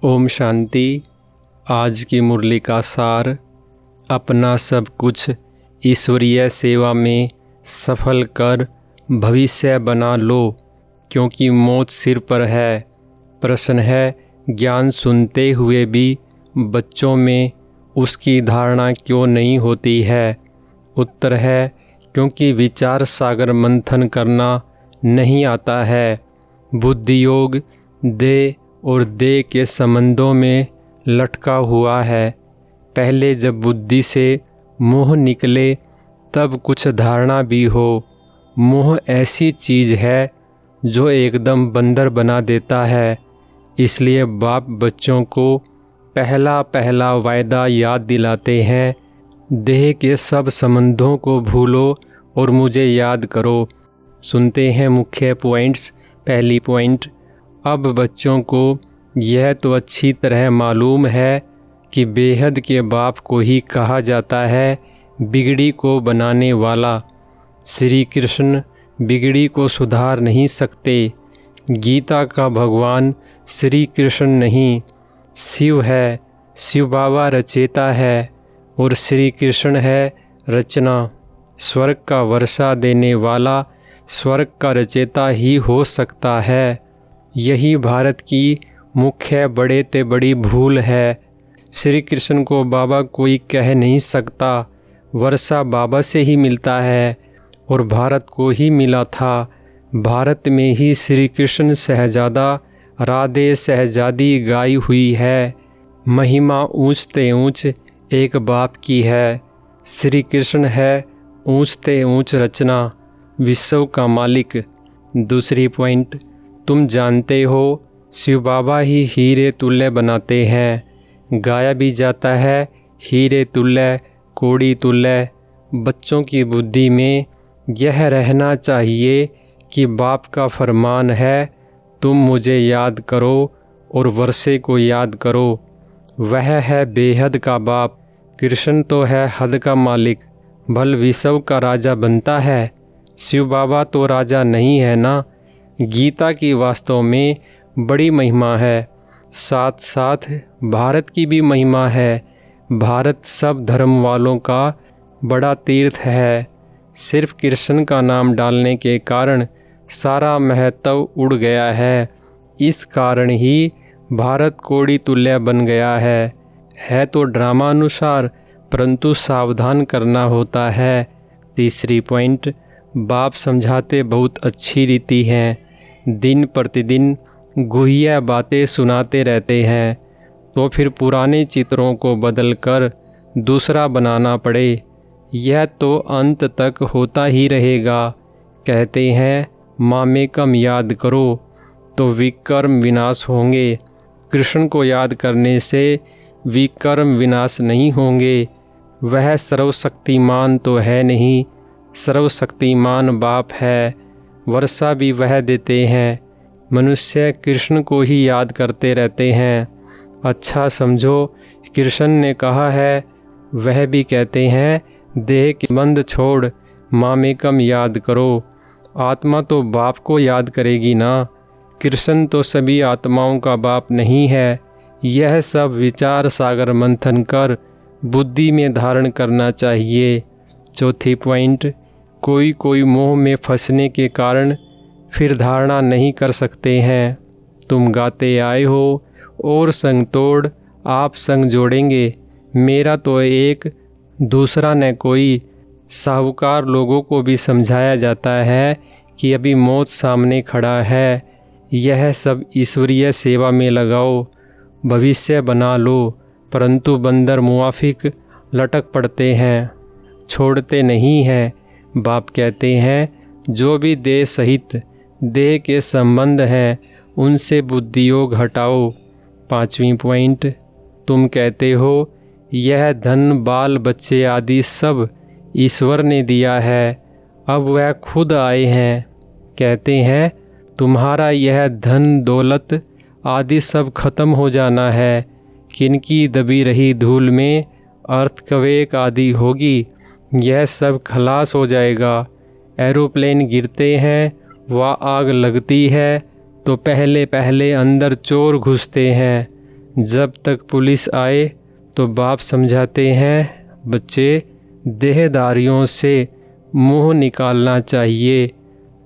ओम शांति। आज की मुरली का सार, अपना सब कुछ ईश्वरीय सेवा में सफल कर भविष्य बना लो, क्योंकि मौत सिर पर है। प्रश्न है, ज्ञान सुनते हुए भी बच्चों में उसकी धारणा क्यों नहीं होती है? उत्तर है, क्योंकि विचार सागर मंथन करना नहीं आता है। बुद्धि योग देह और देह के संबंधों में लटका हुआ है। पहले जब बुद्धि से मोह निकले तब कुछ धारणा भी हो। मोह ऐसी चीज़ है जो एकदम बंदर बना देता है। इसलिए बाप बच्चों को पहला पहला वायदा याद दिलाते हैं, देह के सब संबंधों को भूलो और मुझे याद करो। सुनते हैं मुख्य पॉइंट्स। पहली पॉइंट, अब बच्चों को यह तो अच्छी तरह मालूम है कि बेहद के बाप को ही कहा जाता है बिगड़ी को बनाने वाला। श्री कृष्ण बिगड़ी को सुधार नहीं सकते। गीता का भगवान श्री कृष्ण नहीं, शिव है। शिव बाबा रचेता है और श्री कृष्ण है रचना। स्वर्ग का वर्षा देने वाला स्वर्ग का रचेता ही हो सकता है। यही भारत की मुख्य बड़े ते बड़ी भूल है। श्री कृष्ण को बाबा कोई कह नहीं सकता। वर्षा बाबा से ही मिलता है और भारत को ही मिला था। भारत में ही श्री कृष्ण शहजादा राधे शहजादी गाई हुई है। महिमा ऊंचते ऊंच एक बाप की है। श्री कृष्ण है ऊंचते ऊंच रचना, विश्व का मालिक। दूसरी पॉइंट, तुम जानते हो शिव बाबा ही हीरे तुल्य बनाते हैं। गाया भी जाता है हीरे तुल्य कोड़ी तुल्य। बच्चों की बुद्धि में यह रहना चाहिए कि बाप का फरमान है, तुम मुझे याद करो और वर्षे को याद करो। वह है बेहद का बाप। कृष्ण तो है हद का मालिक, भल विश्व का राजा बनता है। शिव बाबा तो राजा नहीं है ना। गीता की वास्तव में बड़ी महिमा है, साथ साथ भारत की भी महिमा है। भारत सब धर्म वालों का बड़ा तीर्थ है। सिर्फ कृष्ण का नाम डालने के कारण सारा महत्व उड़ गया है। इस कारण ही भारत कोड़ी तुल्य बन गया है तो ड्रामा अनुसार, परंतु सावधान करना होता है। तीसरी पॉइंट, बाप समझाते बहुत अच्छी रीति हैं। दिन प्रतिदिन गुहिया बातें सुनाते रहते हैं, तो फिर पुराने चित्रों को बदलकर दूसरा बनाना पड़े, यह तो अंत तक होता ही रहेगा। कहते हैं मामेकम याद करो तो विकर्म विनाश होंगे। कृष्ण को याद करने से विकर्म विनाश नहीं होंगे। वह सर्वशक्तिमान तो है नहीं, सर्वशक्तिमान बाप है। वर्षा भी वह देते हैं। मनुष्य कृष्ण को ही याद करते रहते हैं। अच्छा समझो, कृष्ण ने कहा है, वह भी कहते हैं देह के संबंध छोड़ मामेकम याद करो। आत्मा तो बाप को याद करेगी ना। कृष्ण तो सभी आत्माओं का बाप नहीं है। यह सब विचार सागर मंथन कर बुद्धि में धारण करना चाहिए। चौथी पॉइंट, कोई कोई मोह में फंसने के कारण फिर धारणा नहीं कर सकते हैं। तुम गाते आए हो और संग तोड़ आप संग जोड़ेंगे। मेरा तो एक दूसरा न कोई। साहूकार लोगों को भी समझाया जाता है कि अभी मौत सामने खड़ा है। यह सब ईश्वरीय सेवा में लगाओ, भविष्य बना लो। परंतु बंदर मुआफिक लटक पड़ते हैं, छोड़ते नहीं हैं। बाप कहते हैं जो भी देह सहित देह के संबंध हैं उनसे बुद्धि योग हटाओ। पांचवी पॉइंट, तुम कहते हो यह धन बाल बच्चे आदि सब ईश्वर ने दिया है, अब वह खुद आए हैं। कहते हैं तुम्हारा यह धन दौलत आदि सब खत्म हो जाना है। किनकी दबी रही धूल में अर्थक्वेक आदि होगी, यह सब खलास हो जाएगा। एरोप्लेन गिरते हैं व आग लगती है तो पहले पहले अंदर चोर घुसते हैं। जब तक पुलिस आए तो बाप समझाते हैं, बच्चे देहधारियों से मुंह निकालना चाहिए।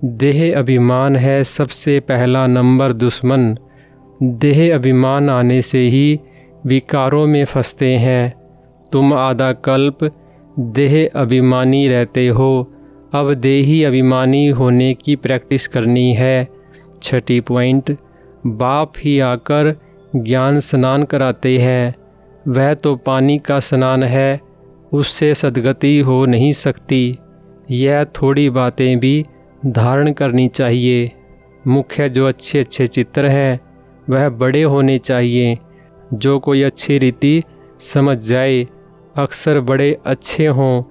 देह अभिमान है सबसे पहला नंबर दुश्मन। देह अभिमान आने से ही विकारों में फंसते हैं। तुम आधा कल्प देह अभिमानी रहते हो, अब देही अभिमानी होने की प्रैक्टिस करनी है। छठी पॉइंट, बाप ही आकर ज्ञान स्नान कराते हैं। वह तो पानी का स्नान है, उससे सद्गति हो नहीं सकती। यह थोड़ी बातें भी धारण करनी चाहिए। मुख्य जो अच्छे अच्छे चित्र हैं वह बड़े होने चाहिए। जो कोई अच्छी रीति समझ जाए, अक्सर बड़े अच्छे हों।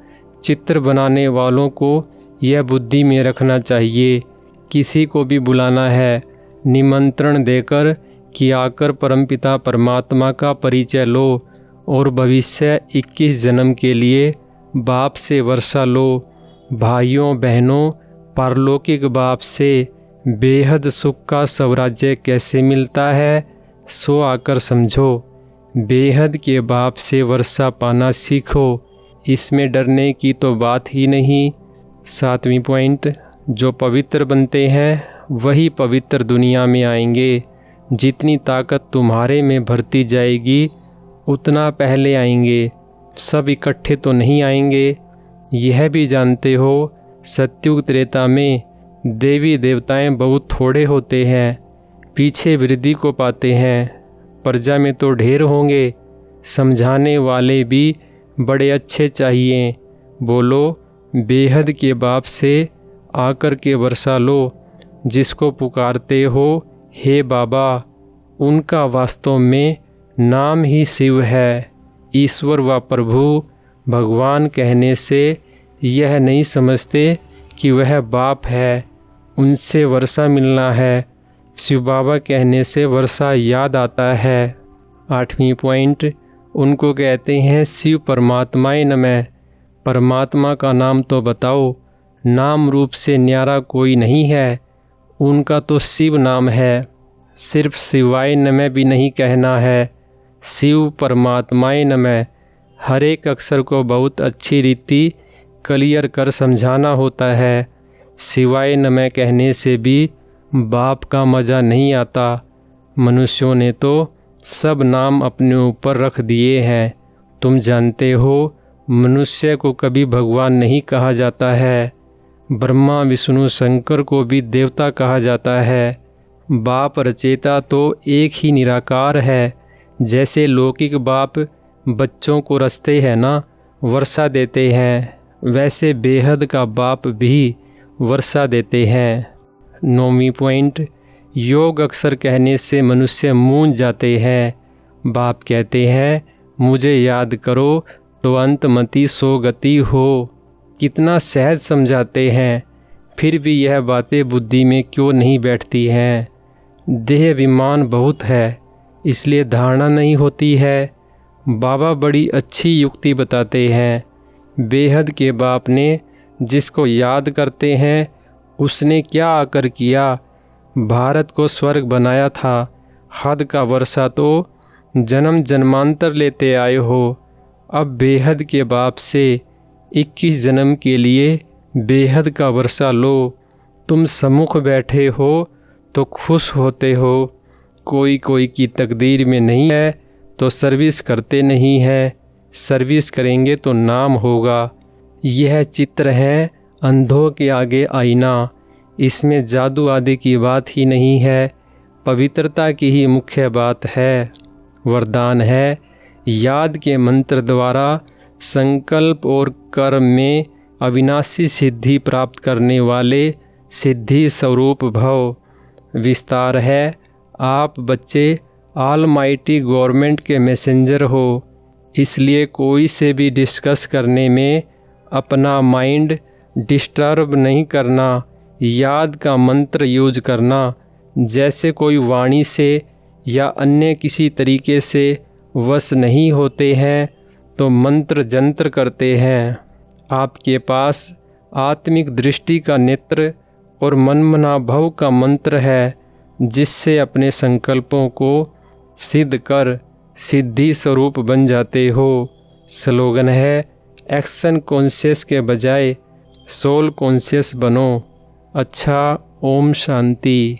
चित्र बनाने वालों को यह बुद्धि में रखना चाहिए। किसी को भी बुलाना है, निमंत्रण देकर कि आकर परमपिता परमात्मा का परिचय लो और भविष्य 21 जन्म के लिए बाप से वर्षा लो। भाइयों बहनों, पारलौकिक बाप से बेहद सुख का स्वराज्य कैसे मिलता है, सो आकर समझो। बेहद के बाप से वर्षा पाना सीखो, इसमें डरने की तो बात ही नहीं। 7वीं पॉइंट, जो पवित्र बनते हैं वही पवित्र दुनिया में आएंगे। जितनी ताकत तुम्हारे में भरती जाएगी उतना पहले आएंगे। सब इकट्ठे तो नहीं आएंगे। यह भी जानते हो, सत्युग त्रेता में देवी देवताएं बहुत थोड़े होते हैं, पीछे वृद्धि को पाते हैं। प्रजा में तो ढेर होंगे। समझाने वाले भी बड़े अच्छे चाहिए। बोलो, बेहद के बाप से आकर के वर्षा लो। जिसको पुकारते हो हे बाबा, उनका वास्तव में नाम ही शिव है। ईश्वर व प्रभु भगवान कहने से यह नहीं समझते कि वह बाप है, उनसे वर्षा मिलना है। शिव बाबा कहने से वर्षा याद आता है। 8वीं पॉइंट, उनको कहते हैं शिव परमात्माए नमः। परमात्मा का नाम तो बताओ। नाम रूप से न्यारा कोई नहीं है, उनका तो शिव नाम है। सिर्फ शिवाय नमः भी नहीं कहना है, शिव परमात्माए नमः। हर एक अक्षर को बहुत अच्छी रीति क्लियर कर समझाना होता है। शिवाय नमः कहने से भी बाप का मज़ा नहीं आता। मनुष्यों ने तो सब नाम अपने ऊपर रख दिए हैं। तुम जानते हो, मनुष्य को कभी भगवान नहीं कहा जाता है। ब्रह्मा विष्णु शंकर को भी देवता कहा जाता है। बाप रचेता तो एक ही निराकार है। जैसे लौकिक बाप बच्चों को रचते हैं ना, वर्षा देते हैं, वैसे बेहद का बाप भी वर्षा देते हैं। 9वीं पॉइंट, योग अक्सर कहने से मनुष्य मूंझ जाते हैं। बाप कहते हैं, मुझे याद करो तो अंतमति सो गति हो। कितना सहज समझाते हैं, फिर भी यह बातें बुद्धि में क्यों नहीं बैठती हैं। देह अभिमान बहुत है, इसलिए धारणा नहीं होती है। बाबा बड़ी अच्छी युक्ति बताते हैं। बेहद के बाप ने जिसको याद करते हैं उसने क्या आकर किया, भारत को स्वर्ग बनाया था। हद का वर्षा तो जन्म जन्मांतर लेते आए हो। अब बेहद के बाप से 21 जन्म के लिए बेहद का वर्षा लो। तुम सम्मुख बैठे हो तो खुश होते हो। कोई कोई की तकदीर में नहीं है तो सर्विस करते नहीं है। सर्विस करेंगे तो नाम होगा। यह चित्र है अंधों के आगे आईना। इसमें जादू आदि की बात ही नहीं है, पवित्रता की ही मुख्य बात है। वरदान है, याद के मंत्र द्वारा संकल्प और कर्म में अविनाशी सिद्धि प्राप्त करने वाले सिद्धि स्वरूप भव। विस्तार है, आप बच्चे ऑलमाइटी गवर्नमेंट के मैसेंजर हो, इसलिए कोई से भी डिस्कस करने में अपना माइंड डिस्टर्ब नहीं करना। याद का मंत्र यूज करना। जैसे कोई वाणी से या अन्य किसी तरीके से वश नहीं होते हैं तो मंत्र जंत्र करते हैं। आपके पास आत्मिक दृष्टि का नेत्र और मनमना भव का मंत्र है, जिससे अपने संकल्पों को सिद्ध कर सिद्धि स्वरूप बन जाते हो। स्लोगन है एक्शन कॉन्शियस के बजाय सोल कॉन्शियस बनो। अच्छा, ओम शांति।